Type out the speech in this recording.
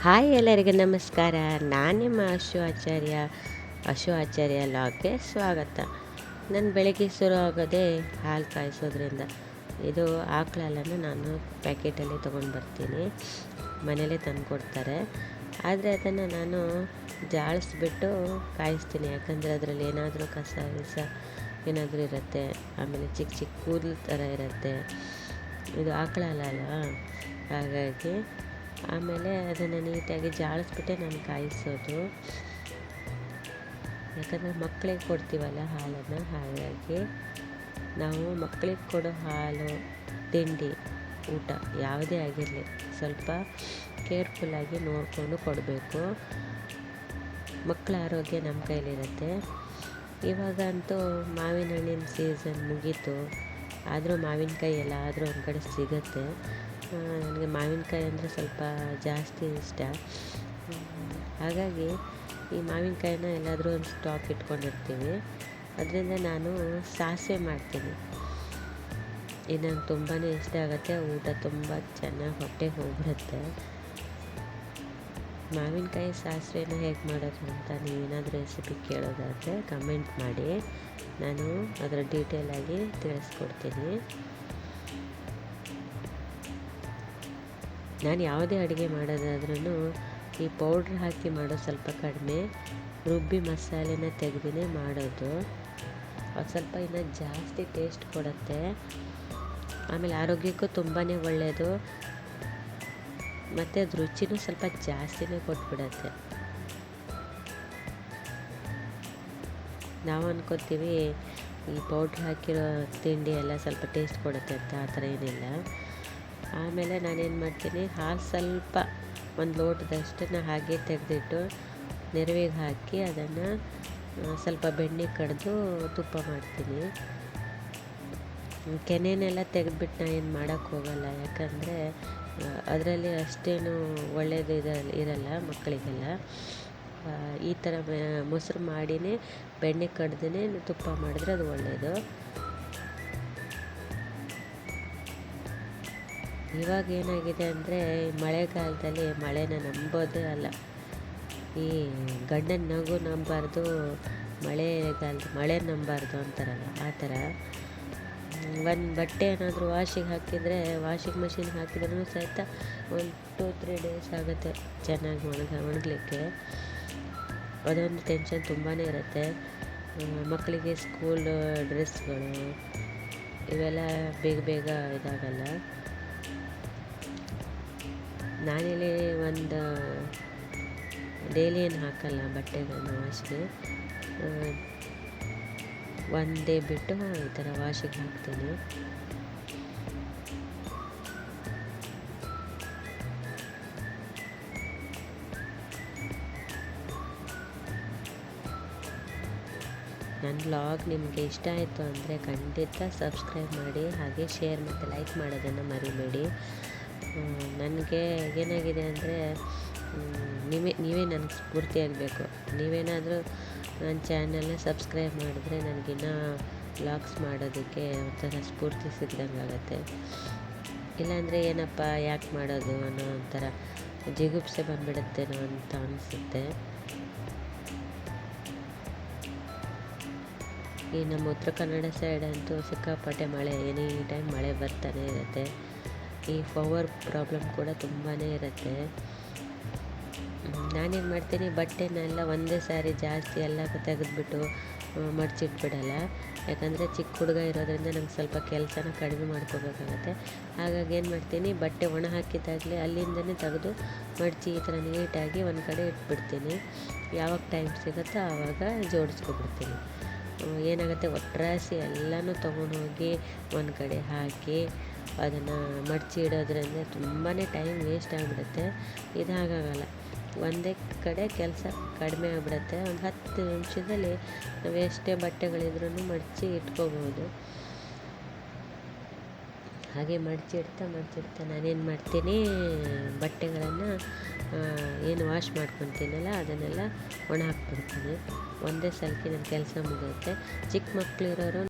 Hi, ಎಲ್ಲರಿಗೂ ನಮಸ್ಕಾರ. ನಾನು ನಿಮ್ಮ ಅಶು ಆಚಾರ್ಯ ಲಾಗ್ಗೆ ಸ್ವಾಗತ. ನಾನು ಬೆಳಗ್ಗೆ ಶುರು ಆಗೋದೇ ಹಾಲು ಕಾಯಿಸೋದ್ರಿಂದ. ಇದು ಆಕಳ ಹಾಲನ್ನು ನಾನು ಪ್ಯಾಕೆಟಲ್ಲಿ ತೊಗೊಂಡು ಬರ್ತೀನಿ, ಮನೇಲೇ ತಂದು ಕೊಡ್ತಾರೆ. ಆದರೆ ಅದನ್ನು ನಾನು ಜಾಳಿಸ್ಬಿಟ್ಟು ಕಾಯಿಸ್ತೀನಿ, ಯಾಕಂದರೆ ಅದರಲ್ಲಿ ಏನಾದರೂ ಕಸ ಏನಾದರೂ ಇರುತ್ತೆ. ಆಮೇಲೆ ಚಿಕ್ಕ ಚಿಕ್ಕ ಕೂದಲು ಥರ ಇರುತ್ತೆ. ಇದು ಆಕಳ ಹಾಲಲ್ಲ, ಹಾಗಾಗಿ ಆಮೇಲೆ ಅದನ್ನು ನೀಟಾಗಿ ಜಾಳಿಸ್ಬಿಟ್ಟೆ ನಾನು ಕಾಯಿಸೋದು, ಯಾಕಂದರೆ ಮಕ್ಕಳಿಗೆ ಕೊಡ್ತೀವಲ್ಲ ಹಾಲನ್ನು. ಹಾಗಾಗಿ ನಾವು ಮಕ್ಕಳಿಗೆ ಕೊಡೋ ಹಾಲು, ತಿಂಡಿ, ಊಟ ಯಾವುದೇ ಆಗಿರಲಿ ಸ್ವಲ್ಪ ಕೇರ್ಫುಲ್ಲಾಗಿ ನೋಡಿಕೊಂಡು ಕೊಡಬೇಕು. ಮಕ್ಕಳ ಆರೋಗ್ಯ ನಮ್ಮ ಕೈಲಿರುತ್ತೆ. ಇವಾಗಂತೂ ಮಾವಿನ ಹಣ್ಣಿನ ಸೀಸನ್ ಮುಗೀತು, ಆದರೂ ಮಾವಿನಕಾಯಿ ಎಲ್ಲಾದರೂ ಒಂದು ಕಡೆ ಸಿಗುತ್ತೆ. ನನಗೆ ಮಾವಿನಕಾಯಿ ಅಂದರೆ ಸ್ವಲ್ಪ ಜಾಸ್ತಿ ಇಷ್ಟ. ಹಾಗಾಗಿ ಈ ಮಾವಿನಕಾಯಿನ ಎಲ್ಲಾದರೂ ಒಂದು ಸ್ಟಾಕ್ ಇಟ್ಕೊಂಡಿರ್ತೀವಿ. ಅದರಿಂದ ನಾನು ಸಾಸಿವೆ ಮಾಡ್ತೀನಿ. ಇದು ನಂಗೆ ತುಂಬಾ ಇಷ್ಟ ಆಗುತ್ತೆ. ಊಟ ತುಂಬ ಚೆನ್ನಾಗಿ ಹೊಟ್ಟೆಗೆ ಹೋಗ್ಬಿಡುತ್ತೆ. ಮಾವಿನಕಾಯಿ ಸಾಸಿವೆನ ಹೇಗೆ ಮಾಡೋದು ಅಂತ ನೀವೇನಾದರೂ ರೆಸಿಪಿ ಕೇಳೋದಾದರೆ ಕಮೆಂಟ್ ಮಾಡಿ, ನಾನು ಅದರ ಡೀಟೇಲಾಗಿ ತಿಳಿಸ್ಕೊಡ್ತೀನಿ. ನಾನು ಯಾವುದೇ ಅಡುಗೆ ಮಾಡೋದಾದ್ರೂ ಈ ಪೌಡ್ರ್ ಹಾಕಿ ಮಾಡೋದು ಸ್ವಲ್ಪ ಕಡಿಮೆ, ರುಬ್ಬಿ ಮಸಾಲೆನ ತೆಗೆದೇ ಮಾಡೋದು. ಅದು ಸ್ವಲ್ಪ ಇನ್ನೂ ಜಾಸ್ತಿ ಟೇಸ್ಟ್ ಕೊಡುತ್ತೆ. ಆಮೇಲೆ ಆರೋಗ್ಯಕ್ಕೂ ತುಂಬಾ ಒಳ್ಳೆಯದು, ಮತ್ತು ಅದು ರುಚಿನೂ ಸ್ವಲ್ಪ ಜಾಸ್ತಿನೇ ಕೊಟ್ಬಿಡತ್ತೆ. ನಾವು ಅಂದ್ಕೋತೀವಿ ಈ ಪೌಡ್ರ್ ಹಾಕಿರೋ ತಿಂಡಿ ಎಲ್ಲ ಸ್ವಲ್ಪ ಟೇಸ್ಟ್ ಕೊಡುತ್ತೆ ಅಂತ, ಆ ಥರ ಏನಿಲ್ಲ. ಆಮೇಲೆ ನಾನೇನು ಮಾಡ್ತೀನಿ, ಹಾಲು ಸ್ವಲ್ಪ ಒಂದು ಲೋಟದಷ್ಟನ್ನು ಹಾಗೆ ತೆಗೆದಿಟ್ಟು ನೆರವಿಗೆ ಹಾಕಿ ಅದನ್ನು ಸ್ವಲ್ಪ ಬೆಣ್ಣೆ ಕಡಿದು ತುಪ್ಪ ಮಾಡ್ತೀನಿ. ಕೆನೆನೆಲ್ಲ ತೆಗೆದ್ಬಿಟ್ಟು ನಾನು ಏನು ಮಾಡೋಕ್ಕೆ ಹೋಗಲ್ಲ, ಯಾಕಂದರೆ ಅದರಲ್ಲಿ ಅಷ್ಟೇನು ಒಳ್ಳೆಯದು ಇರಲ್ಲ ಮಕ್ಕಳಿಗೆಲ್ಲ. ಈ ಥರ ಮೊಸರು ಮಾಡಿನೇ ಬೆಣ್ಣೆ ಕಡ್ದೇ ತುಪ್ಪ ಮಾಡಿದ್ರೆ ಅದು ಒಳ್ಳೆಯದು. ಇವಾಗ ಏನಾಗಿದೆ ಅಂದರೆ ಮಳೆಗಾಲದಲ್ಲಿ ಮಳೆನ ನಂಬೋದೇ ಅಲ್ಲ. ಈ ಗಂಡನ ನಗು ನಂಬಾರ್ದು, ಮಳೆ ನಂಬಾರ್ದು ಅಂತಾರಲ್ಲ, ಆ ಥರ. ಒಂದು ಬಟ್ಟೆ ಏನಾದರೂ ವಾಷಿಗೆ ಹಾಕಿದರೆ, ವಾಷಿಂಗ್ ಮಿಷಿನ್ಗೆ ಹಾಕಿದ್ರೂ ಸಹಿತ ಒಂದು 2-3 ಡೇಸ್ ಆಗುತ್ತೆ ಚೆನ್ನಾಗಿ ಒಣಗಲಿಕ್ಕೆ. ಅದೊಂದು ಟೆನ್ಷನ್ ತುಂಬಾ ಇರುತ್ತೆ. ಮಕ್ಕಳಿಗೆ ಸ್ಕೂಲ್ ಡ್ರೆಸ್ಗಳು ಇವೆಲ್ಲ ಬೇಗ ಇದಾಗಲ್ಲ. ನಾನಿಲ್ಲಿ ಒಂದು ಡೈಲಿ ಏನು ಹಾಕಲ್ಲ ಬಟ್ಟೆಗಳನ್ನ ವಾಶ್ಗೆ, ಒಂದೇ ಬಿಟ್ಟು ಈ ಥರ ವಾಶಿಗೆ ಹಾಕ್ತೀನಿ. ನನ್ನ ವ್ಲಾಗ್ ನಿಮಗೆ ಇಷ್ಟ ಆಯಿತು ಅಂದರೆ ಖಂಡಿತ ಸಬ್ಸ್ಕ್ರೈಬ್ ಮಾಡಿ, ಹಾಗೆ ಶೇರ್ ಮತ್ತು ಲೈಕ್ ಮಾಡೋದನ್ನು ಮರಿಬೇಡಿ. ನನಗೆ ಏನಾಗಿದೆ ಅಂದರೆ ನೀವೇ ನನಗೆ ಸ್ಫೂರ್ತಿಯಾಗಬೇಕು. ನೀವೇನಾದರೂ ನನ್ನ ಚಾನಲ್ನ ಸಬ್ಸ್ಕ್ರೈಬ್ ಮಾಡಿದ್ರೆ ನನಗಿನ್ನೂ ವ್ಲಾಗ್ಸ್ ಮಾಡೋದಕ್ಕೆ ಒಂಥರ ಸ್ಫೂರ್ತಿ ಸಿಗ್ದಂಗೆ ಆಗುತ್ತೆ. ಇಲ್ಲಾಂದರೆ ಏನಪ್ಪ ಯಾಕೆ ಮಾಡೋದು ಅನ್ನೋ ಒಂಥರ ಜಿಗುಪ್ಸೆ ಬಂದುಬಿಡುತ್ತೇನೋ ಅಂತ ಅನಿಸುತ್ತೆ. ಈ ನಮ್ಮ ಉತ್ತರ ಕನ್ನಡ ಸೈಡ್ ಅಂತೂ ಸಿಕ್ಕಾಪಟ್ಟೆ ಮಳೆ, ಎನಿ ಟೈಮ್ ಮಳೆ ಬರ್ತಾನೆ ಇರುತ್ತೆ. ಈ ಪವರ್ ಪ್ರಾಬ್ಲಮ್ ಕೂಡ ತುಂಬಾ ಇರುತ್ತೆ. ನಾನೇನು ಮಾಡ್ತೀನಿ, ಬಟ್ಟೆನೆಲ್ಲ ಒಂದೇ ಸಾರಿ ಜಾಸ್ತಿ ಎಲ್ಲ ತೆಗೆದುಬಿಟ್ಟು ಮಡಚಿಟ್ಬಿಡಲ್ಲ. ಯಾಕಂದರೆ ಚಿಕ್ಕ ಹುಡುಗ ಇರೋದ್ರಿಂದ ನಂಗೆ ಸ್ವಲ್ಪ ಕೆಲಸನ ಕಡಿಮೆ ಮಾಡ್ಕೋಬೇಕಾಗತ್ತೆ. ಹಾಗಾಗಿ ಏನು ಮಾಡ್ತೀನಿ, ಬಟ್ಟೆ ಒಣ ಹಾಕಿದಾಗಲೇ ಅಲ್ಲಿಂದನೇ ತೆಗೆದು ಮಡಚಿ ಈ ಥರ ನೀಟಾಗಿ ಒಂದು ಕಡೆ ಇಟ್ಬಿಡ್ತೀನಿ. ಯಾವಾಗ ಟೈಮ್ ಸಿಗುತ್ತೋ ಆವಾಗ ಜೋಡಿಸ್ಕೊಬಿಡ್ತೀನಿ. ಏನಾಗುತ್ತೆ, ಒಟ್ರಾಸಿ ಎಲ್ಲನೂ ತೊಗೊಂಡೋಗಿ ಒಂದು ಕಡೆ ಹಾಕಿ ಅದನ್ನು ಮಡಚಿ ಇಡೋದ್ರಿಂದ ತುಂಬಾ ಟೈಮ್ ವೇಸ್ಟ್ ಆಗಿಬಿಡುತ್ತೆ. ಇದಾಗಲ್ಲ, ಒಂದೇ ಕಡೆ ಕೆಲಸ ಕಡಿಮೆ ಆಗಿಬಿಡುತ್ತೆ. ಒಂದು 10 ನಿಮಿಷದಲ್ಲಿ ನಾವು ಎಷ್ಟೇ ಬಟ್ಟೆಗಳಿದ್ರೂ ಮಡಚಿ ಇಟ್ಕೋಬೋದು. ಹಾಗೆ ಮಡಚಿ ಇಡ್ತಾ ನಾನೇನು ಮಾಡ್ತೀನಿ, ಬಟ್ಟೆಗಳನ್ನು ಏನು ವಾಶ್ ಮಾಡ್ಕೊತೀನಲ್ಲ ಅದನ್ನೆಲ್ಲ ಒಣ ಹಾಕ್ಬಿಡ್ತೀನಿ. ಒಂದೇ ಸಲಕ್ಕೆ ನನ್ನ ಕೆಲಸ ಮುಗಿಯುತ್ತೆ. ಚಿಕ್ಕ ಮಕ್ಕಳಿರೋರು